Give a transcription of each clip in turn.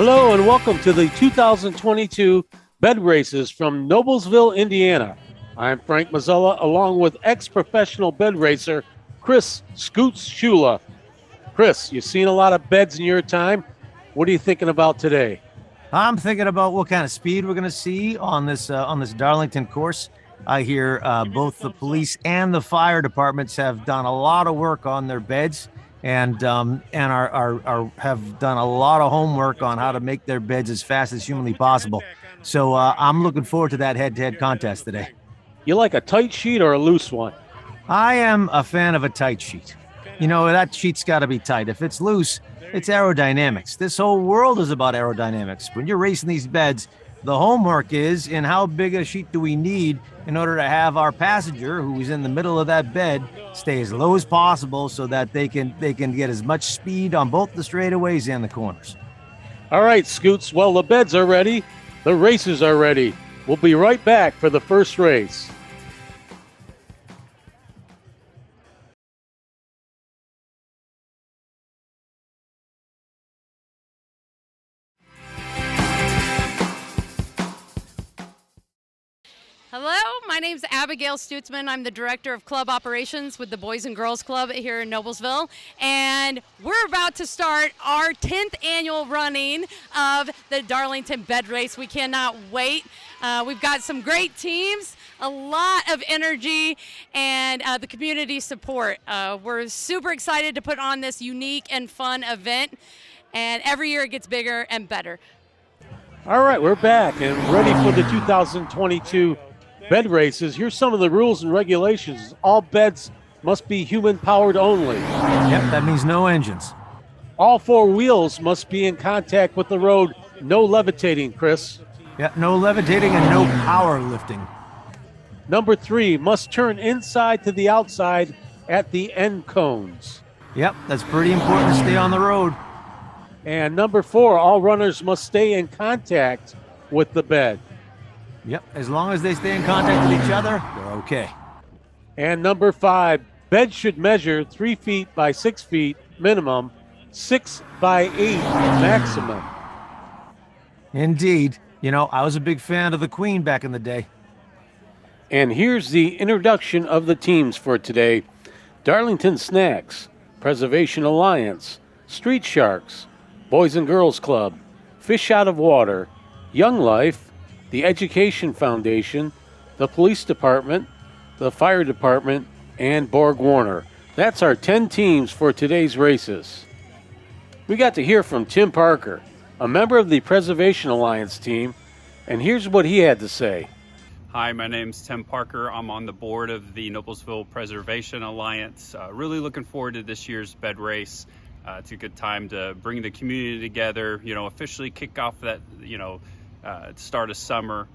Hello and welcome to the 2022 bed races from Noblesville, Indiana. I'm Frank Mazzella along with ex-professional bed racer Chris Scoots Shula. Chris, you've seen a lot of beds in your time. What are you thinking about today? I'm thinking about what kind of speed we're going to see on this Darlington course. I hear both the police and the fire departments have done a lot of work on their beds, and have done a lot of homework on how to make their beds as fast as humanly possible. So I'm looking forward to that head-to-head contest today. You like a tight sheet or a loose one? I am a fan of a tight sheet. You know, that sheet's got to be tight. If it's loose, it's aerodynamics. This whole world is about aerodynamics. When you're racing these beds, the homework is in how big a sheet do we need in order to have our passenger, who is in the middle of that bed, stay as low as possible so that they can get as much speed on both the straightaways and the corners. All right, Scoots. Well, the beds are ready. The races are ready. We'll be right back for the first race. Hello, my name's Abigail Stutzman. I'm the Director of Club Operations with the Boys and Girls Club here in Noblesville. And we're about to start our 10th annual running of the Darlington Bed Race. We cannot wait. We've got some great teams, a lot of energy, and the community support. We're super excited to put on this unique and fun event. And every year it gets bigger and better. All right, we're back and ready for the 2022 bed races. Here's some of the rules and regulations. All beds must be human-powered only. Yep, that means no engines. All four wheels must be in contact with the road. No levitating, Chris. Yeah, no levitating and no power lifting. Number 3, must turn inside to the outside at the end cones. Yep, that's pretty important to stay on the road. And number 4, all runners must stay in contact with the bed. Yep, as long as they stay in contact with each other, they're okay. And number 5, bed should measure 3 feet by 6 feet minimum, 6 by 8 maximum. Indeed. You know, I was a big fan of the Queen back in the day. And here's the introduction of the teams for today. Darlington Snacks, Preservation Alliance, Street Sharks, Boys and Girls Club, Fish Out of Water, Young Life, the Education Foundation, the Police Department, the Fire Department, and Borg Warner. That's our 10 teams for today's races. We got to hear from Tim Parker, a member of the Preservation Alliance team, and here's what he had to say. Hi, my name's Tim Parker. I'm on the board of the Noblesville Preservation Alliance. Really looking forward to this year's bed race. It's a good time to bring the community together, officially kick off that, start of summer.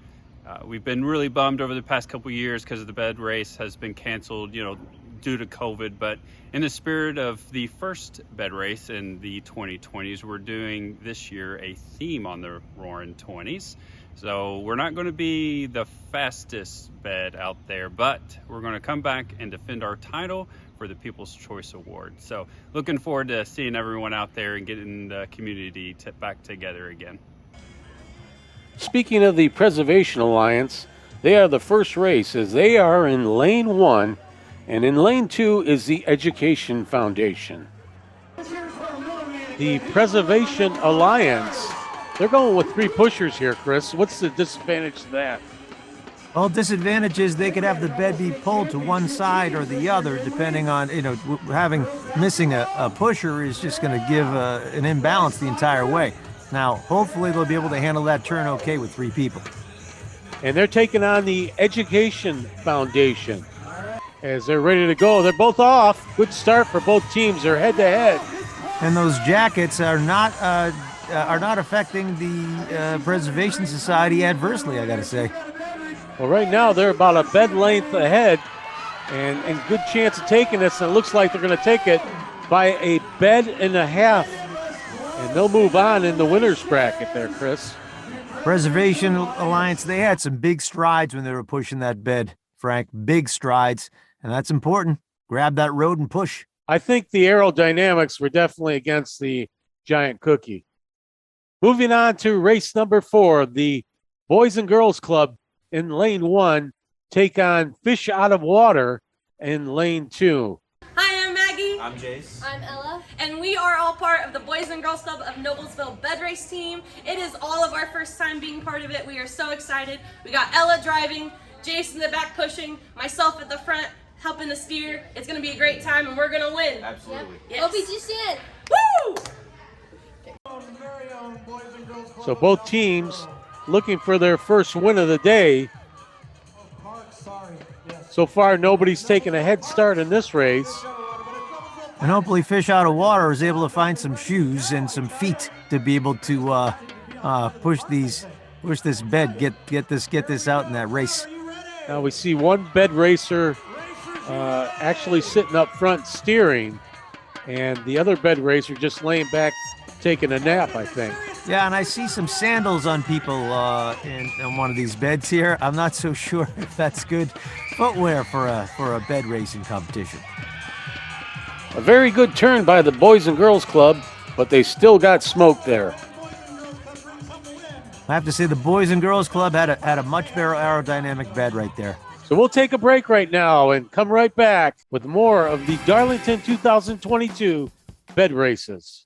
We've been really bummed over the past couple years because the bed race has been canceled, due to COVID. But in the spirit of the first bed race in the 2020s, we're doing this year a theme on the Roaring 20s. So we're not going to be the fastest bed out there, but we're going to come back and defend our title for the People's Choice Award. So looking forward to seeing everyone out there and getting the community back together again. Speaking of the Preservation Alliance, they are the first race as they are in Lane 1, and in Lane 2 is the Education Foundation. The Preservation Alliance, they're going with 3 pushers here, Chris. What's the disadvantage to that? Well, disadvantage is they could have the bed be pulled to one side or the other, depending on, missing a pusher is just going to give an imbalance the entire way. Now, hopefully they'll be able to handle that turn okay with 3 people. And they're taking on the Education Foundation. As they're ready to go, they're both off. Good start for both teams. They're head-to-head. And those jackets are not affecting the Preservation Society adversely, I got to say. Well, right now they're about a bed length ahead and good chance of taking this. And it looks like they're going to take it by a bed and a half. And they'll move on in the winner's bracket there, Chris. Preservation Alliance, they had some big strides when they were pushing that bed, Frank. Big strides. And that's important. Grab that road and push. I think the aerodynamics were definitely against the giant cookie. Moving on to race number 4, the Boys and Girls Club in lane 1 take on Fish Out of Water in lane 2. Hi, I'm Maggie. I'm Jace. I'm Ella. And we are all part of the Boys and Girls Club of Noblesville Bed Race team. It is all of our first time being part of it. We are so excited. We got Ella driving, Jace in the back pushing, myself at the front helping to steer. It's going to be a great time and we're going to win. Absolutely. Yes. OPGCN. Woo! So both teams looking for their first win of the day. So far, nobody's taken a head start in this race. And hopefully Fish Out of Water is able to find some shoes and some feet to be able to push this bed, get this out in that race. Now we see one bed racer actually sitting up front steering, and the other bed racer just laying back taking a nap, I think. Yeah, and I see some sandals on people in one of these beds here. I'm not so sure if that's good footwear for a bed racing competition. A very good turn by the Boys and Girls Club, but they still got smoke there. I have to say the Boys and Girls Club had a much better aerodynamic bed right there. So we'll take a break right now and come right back with more of the Darlington 2022 bed races.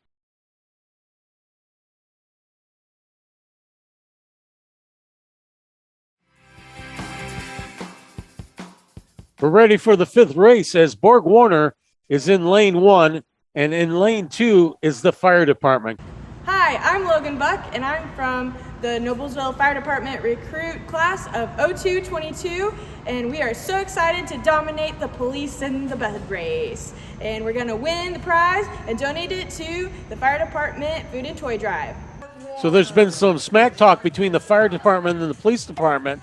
We're ready for the 5th race as Borg Warner is in lane 1, and in lane 2 is the fire department. Hi, I'm Logan Buck and I'm from the Noblesville Fire Department recruit class of Ocho 22, and we are so excited to dominate the police in the bed race. And we're gonna win the prize and donate it to the fire department food and toy drive. So there's been some smack talk between the fire department and the police department.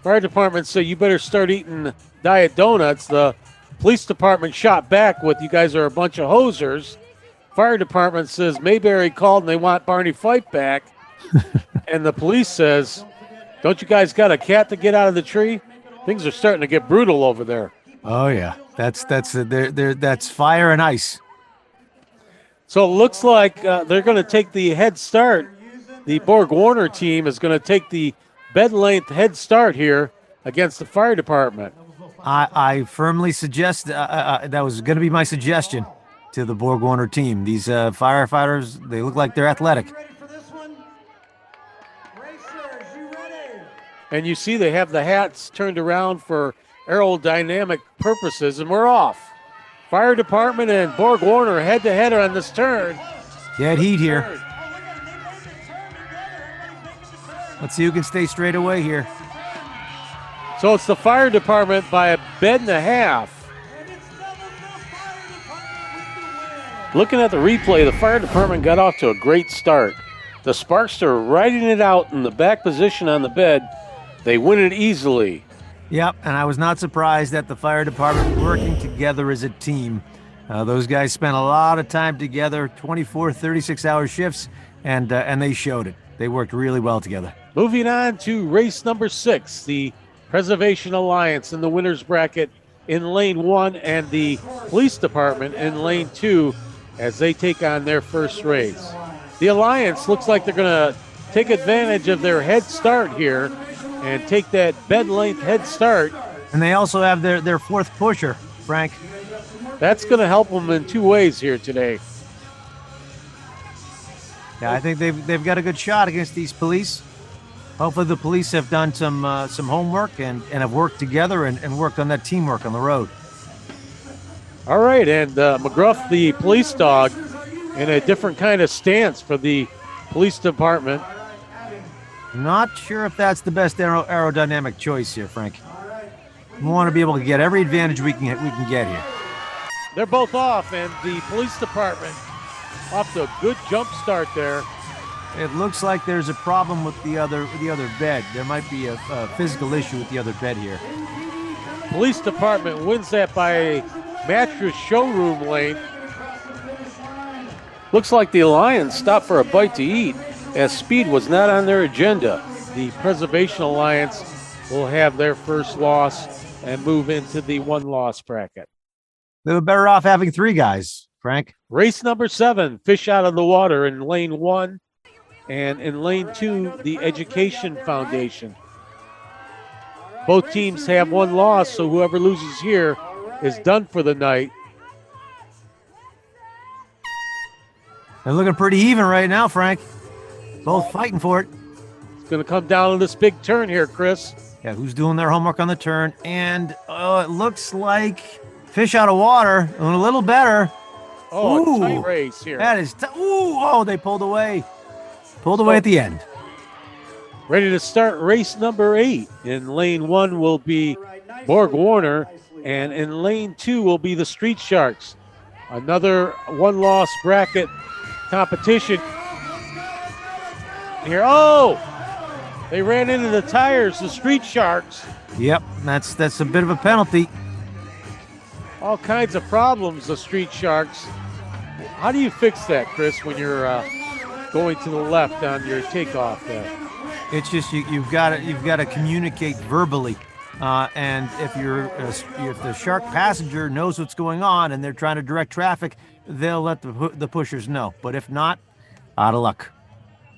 Fire department said you better start eating diet donuts. The police department shot back with, you guys are a bunch of hosers. Fire department says Mayberry called and they want Barney Fife back. And the police says, don't you guys got a cat to get out of the tree? Things are starting to get brutal over there. Oh yeah, that's fire and ice. So it looks like they're going to take the head start. The Borg Warner team is going to take the bed length head start here against the fire department. I firmly suggest that was going to be my suggestion to the Borg Warner team. These firefighters, they look like they're athletic. And you see they have the hats turned around for aerodynamic purposes, and we're off. Fire department and Borg Warner head-to-head on this turn. Dead heat here. Let's see who can stay straight away here. So it's the fire department by a bed and a half. Looking at the replay, the fire department got off to a great start. The Sparkster riding it out in the back position on the bed. They win it easily. Yep, and I was not surprised that the fire department working together as a team. Those guys spent a lot of time together, 24, 36-hour shifts, and they showed it. They worked really well together. Moving on to race number 6, the Preservation Alliance in the winner's bracket in lane 1 and the police department in lane 2 as they take on their first race. The Alliance looks like they're going to take advantage of their head start here and take that bed length head start. And they also have their fourth pusher, Frank. That's going to help them in 2 ways here today. Yeah, I think they've got a good shot against these police. Hopefully the police have done some homework and have worked together and worked on that teamwork on the road. All right, and McGruff, the police dog, in a different kind of stance for the police department. Not sure if that's the best aerodynamic choice here, Frank. We want to be able to get every advantage we can get here. They're both off, and the police department off to a good jump start there. It looks like there's a problem with the other bed. There might be a physical issue with the other bed here. Police department wins that by a mattress showroom lane. Looks like the Alliance stopped for a bite to eat, as speed was not on their agenda. The Preservation Alliance will have their first loss and move into the 1-loss bracket. They were better off having 3 guys, Frank. Race number 7, Fish Out of the Water in lane 1. And in lane 2, the Education Foundation. Both teams have one loss, so whoever loses here is done for the night. They're looking pretty even right now, Frank. Both fighting for it. It's going to come down to this big turn here, Chris. Yeah, who's doing their homework on the turn? And it looks like fish out of water, doing a little better. Oh, a tight race here. That is, they pulled away. Pulled away at the end. Ready to start race number 8. In lane 1 will be Borg Warner, and in lane 2 will be the Street Sharks. Another one-loss bracket competition here. Oh, they ran into the tires, the Street Sharks. Yep, that's a bit of a penalty. All kinds of problems, the Street Sharks. How do you fix that, Chris, when you're going to the left on your takeoff there? It's just you've got to communicate verbally, and if the shark passenger knows what's going on and they're trying to direct traffic, they'll let the pushers know. But if not, out of luck.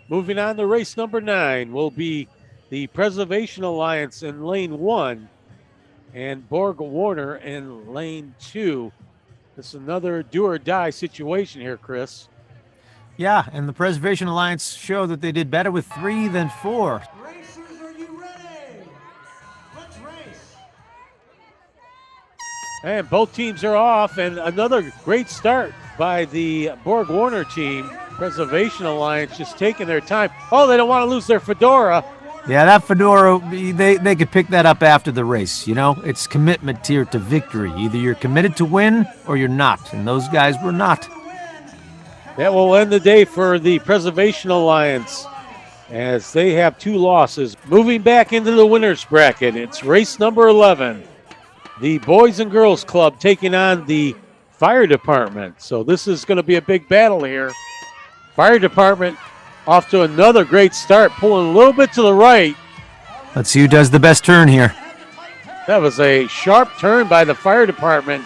Moving on to race number 9 will be the Preservation Alliance in lane 1 and Borg Warner in lane 2. This is another do or die situation here, Chris. Yeah, and the Preservation Alliance showed that they did better with 3 than 4. Racers, are you ready? Let's race. And both teams are off, and another great start by the Borg Warner team. Preservation Alliance just taking their time. Oh, they don't want to lose their fedora. Yeah, that fedora, they could pick that up after the race. You know, it's commitment here to victory. Either you're committed to win or you're not, and those guys were not. That will end the day for the Preservation Alliance as they have 2 losses. Moving back into the winner's bracket, it's race number 11. The Boys and Girls Club taking on the Fire Department. So this is going to be a big battle here. Fire Department off to another great start, pulling a little bit to the right. Let's see who does the best turn here. That was a sharp turn by the Fire Department,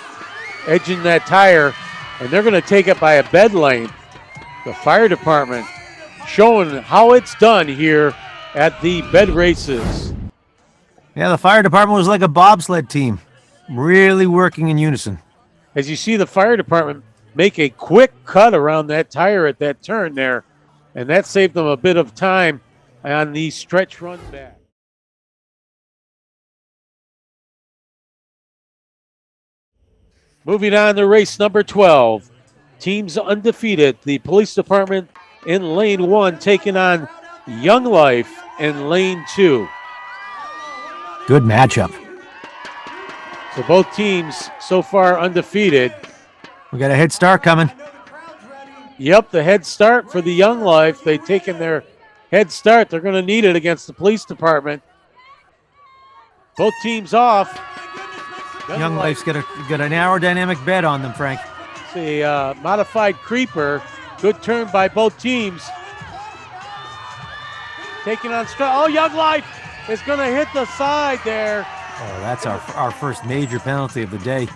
edging that tire, and they're going to take it by a bed length. The Fire Department showing how it's done here at the bed races. Yeah, the Fire Department was like a bobsled team, really working in unison. As you see the Fire Department make a quick cut around that tire at that turn there, and that saved them a bit of time on the stretch run back. Moving on to race number 12. Teams undefeated. The Police Department in lane 1 taking on Young Life in lane 2. Good matchup. So both teams so far undefeated. We got a head start coming. Yep, the head start for the Young Life. They've taken their head start. They're going to need it against the Police Department. Both teams off. Young Life's got an aerodynamic bed on them, Frank. It's a modified creeper. Good turn by both teams. Taking on Oh, Young Life is going to hit the side there. Oh, that's our first major penalty of the day.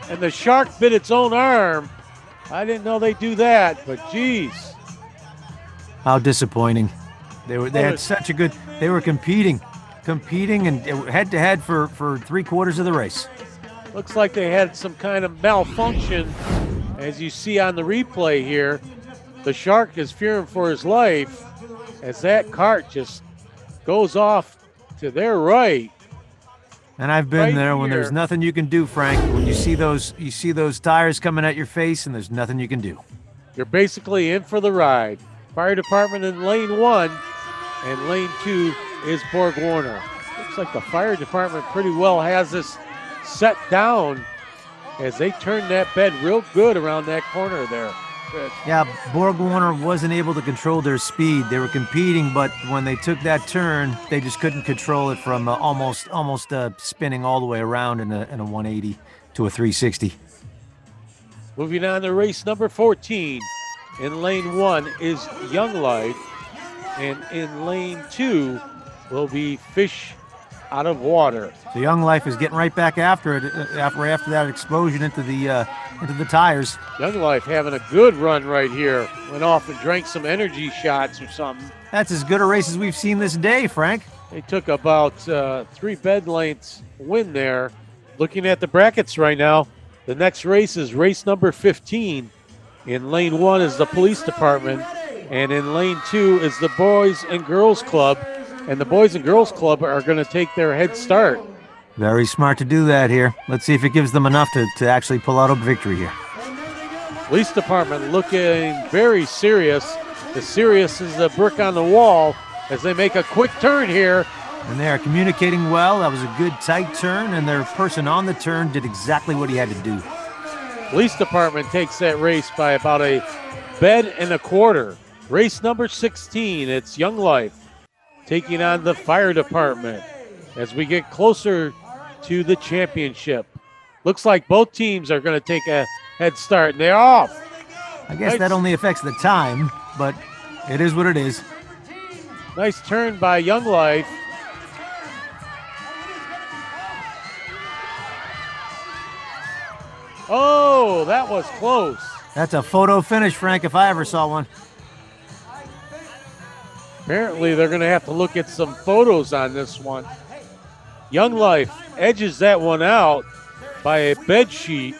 And the shark bit its own arm. I didn't know they'd do that, but geez. How disappointing. They had such a good, they were competing and head to head for 3/4 of the race. Looks like they had some kind of malfunction. As you see on the replay here, the shark is fearing for his life as that cart just goes off to their right. And I've been Right there when here. there's nothing you can do, Frank. When you see those tires coming at your face and there's nothing you can do. You're basically in for the ride. Fire Department in lane 1, and lane 2 is Borg Warner. Looks like the Fire Department pretty well has this set down as they turn that bed real good around that corner there. Chris. Yeah, Borg Warner wasn't able to control their speed. They were competing, but when they took that turn, they just couldn't control it from almost spinning all the way around in a 180 to a 360. Moving on to race number 14. In lane 1 is Young Life, and in lane 2 will be Fish out of water. So Young Life is getting right back after it after that explosion into the tires. Young Life having a good run right here. Went off and drank some energy shots or something. That's as good a race as we've seen this day, Frank. They took about 3 bed lengths win there. Looking at the brackets right now, the next race is race number 15. In lane 1 is the police department, and in lane 2 is the Boys and Girls Club. And the Boys and Girls Club are going to take their head start. Very smart to do that here. Let's see if it gives them enough to actually pull out a victory here. Police department looking very serious. As serious as a brick on the wall as they make a quick turn here. And they are communicating well. That was a good tight turn, and their person on the turn did exactly what he had to do. Police department takes that race by about a bed and a quarter. Race number 16, it's Young Life taking on the fire department as we get closer to the championship. Looks like both teams are going to take a head start, and they're off. I guess that only affects the time, but it is what it is. Nice turn by Young Life. Oh, that was close. That's a photo finish, Frank, if I ever saw one. Apparently, they're going to have to look at some photos on this one. Young Life edges that one out by a bed sheet,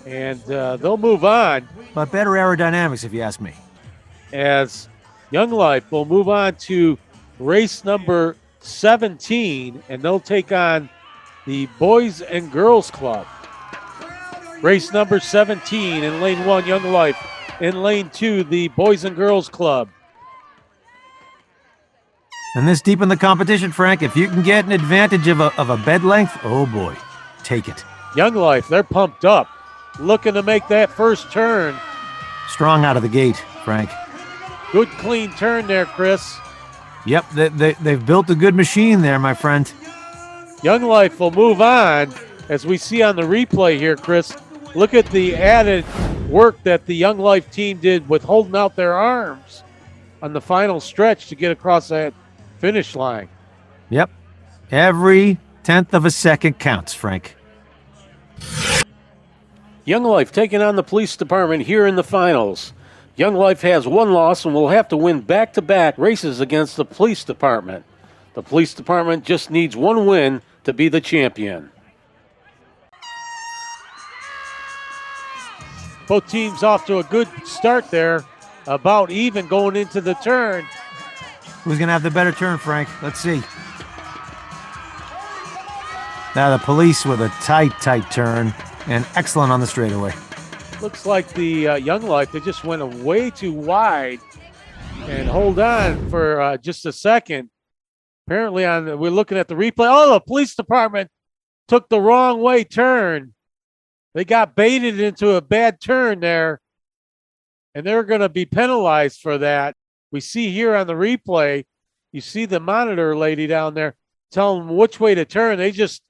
and they'll move on. But better aerodynamics, if you ask me. As Young Life will move on to race number 17, and they'll take on the Boys and Girls Club. Race number 17 in lane 1, Young Life. In lane 2, the Boys and Girls Club. And this deep in the competition, Frank, if you can get an advantage of a bed length, oh boy, take it. Young Life, they're pumped up, looking to make that first turn. Strong out of the gate, Frank. Good clean turn there, Chris. Yep, they've built a good machine there, my friend. Young Life will move on. As we see on the replay here, Chris, look at the added work that the Young Life team did with holding out their arms on the final stretch to get across that finish line. Yep. Every 10th of a second counts, Frank. Young Life taking on the police department here in the finals. Young Life has one loss and will have to win back-to-back races against the police department. The police department just needs one win to be the champion. Both teams off to a good start there, about even going into the turn. Who's going to have the better turn, Frank? Let's see. Now the police with a tight turn and excellent on the straightaway. Looks like the Young Life, they just went way too wide. And hold on for just a second. Apparently we're looking at the replay. Oh, the police department took the wrong way turn. They got baited into a bad turn there, and they're going to be penalized for that. We see here on the replay, you see the monitor lady down there telling them which way to turn. They just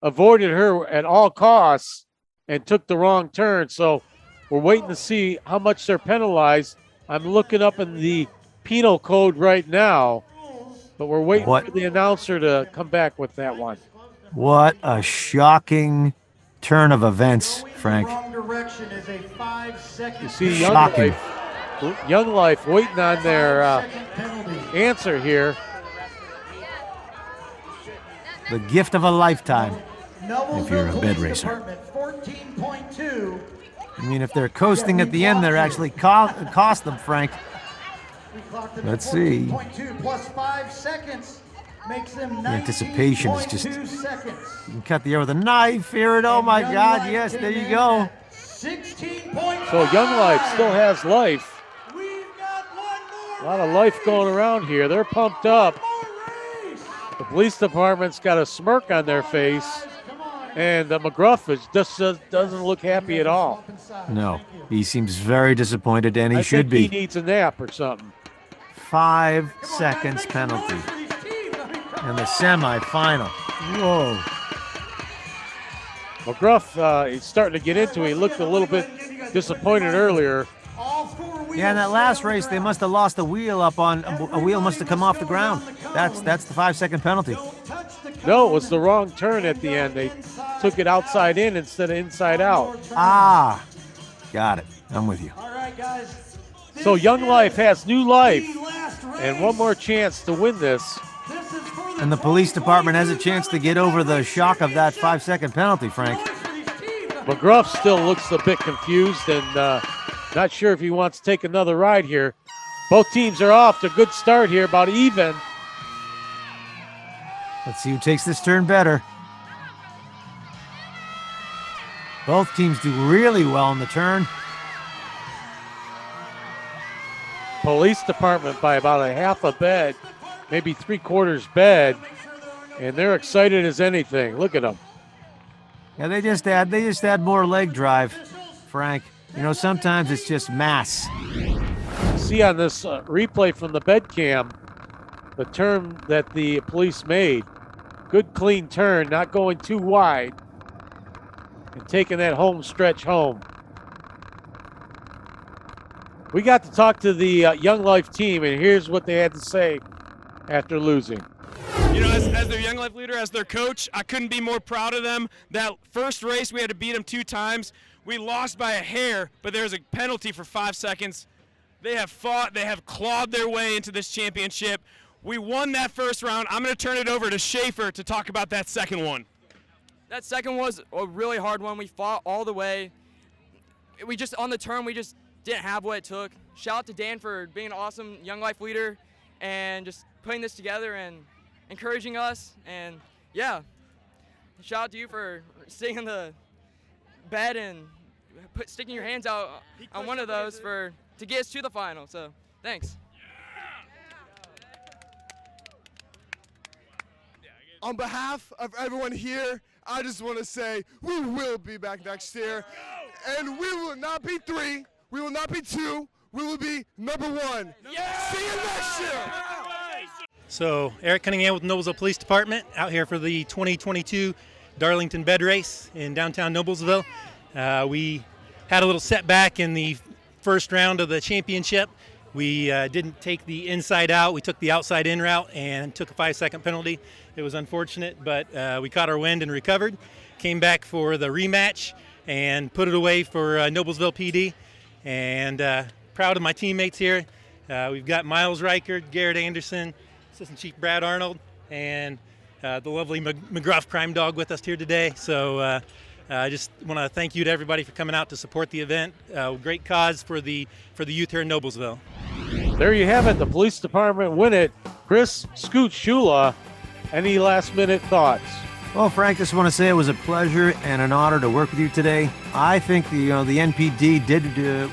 avoided her at all costs and took the wrong turn. So we're waiting to see how much they're penalized. I'm looking up in the penal code right now, but we're waiting for the announcer to come back with that one. What a shocking turn of events, Frank. You see Young Life waiting on their answer here. The gift of a lifetime if you're a bed racer. I mean, if they're coasting at the end, they're actually cost them, Frank. Let's see. The anticipation is just... You can cut the air with a knife here, and oh my God, yes, there you go. So Young Life still has life. A lot of life going around here. They're pumped up. The police department's got a smirk on their face, and McGruff just doesn't look happy at all. No, he seems very disappointed, and he should be. He needs a nap or something. 5 seconds penalty. And the semifinal. Whoa. McGruff, he's starting to get into it. He looked a little bit disappointed earlier. Yeah, in that last race, they must have lost a wheel must have come off the ground. That's the 5 second penalty. No, it was the wrong turn at the end. They took it outside in instead of inside out. Ah, got it. I'm with you. All right, guys. So Young Life has new life and one more chance to win this. And the police department has a chance to get over the shock of that 5-second penalty, Frank. McGruff still looks a bit confused and not sure if he wants to take another ride here. Both teams are off to a good start here, about even. Let's see who takes this turn better. Both teams do really well in the turn. Police department by about a half a bed, maybe 3/4 bed, and they're excited as anything. Look at them. Yeah, they just add more leg drive, Frank. You know, sometimes it's just mass. See on this replay from the bed cam, the turn that the police made. Good clean turn, not going too wide, and taking that home stretch home. We got to talk to the Young Life team, and here's what they had to say after losing. You know, as their Young Life leader, as their coach, I couldn't be more proud of them. That first race, we had to beat them 2 times. We lost by a hair, but there was a penalty for 5 seconds. They have fought, they have clawed their way into this championship. We won that first round. I'm going to turn it over to Schaefer to talk about that second one. That second was a really hard one. We fought all the way. We just, on the turn, we just didn't have what it took. Shout out to Dan for being an awesome Young Life leader and just putting this together and encouraging us. And yeah, shout out to you for sitting in the bed and sticking your hands out on one of those to get us to the final. So thanks. On behalf of everyone here, I just want to say we will be back next year. And we will not be 3, we will not be 2, we will be number 1. See you next year. So Eric Cunningham with Noblesville Police Department out here for the 2022 Darlington Bed Race in downtown Noblesville. We had a little setback in the first round of the championship. We didn't take the inside out. We took the outside in route and took a 5-second penalty. It was unfortunate, but we caught our wind and recovered. Came back for the rematch and put it away for Noblesville PD. And proud of my teammates here. We've got Miles Reichard, Garrett Anderson, Assistant Chief Brad Arnold, and the lovely McGruff Crime Dog with us here today. So I just want to thank you to everybody for coming out to support the event. Great cause for the youth here in Noblesville. There you have it. The police department win it. Chris Scoot Shula, any last-minute thoughts? Well, Frank, just want to say it was a pleasure and an honor to work with you today. I think the NPD did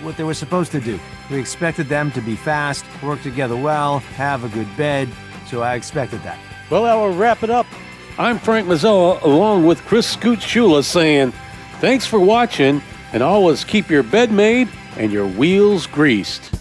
what they were supposed to do. We expected them to be fast, work together well, have a good bed, so I expected that. Well, that will wrap it up. I'm Frank Mazzola, along with Chris Scoot Shula, saying thanks for watching, and always keep your bed made and your wheels greased.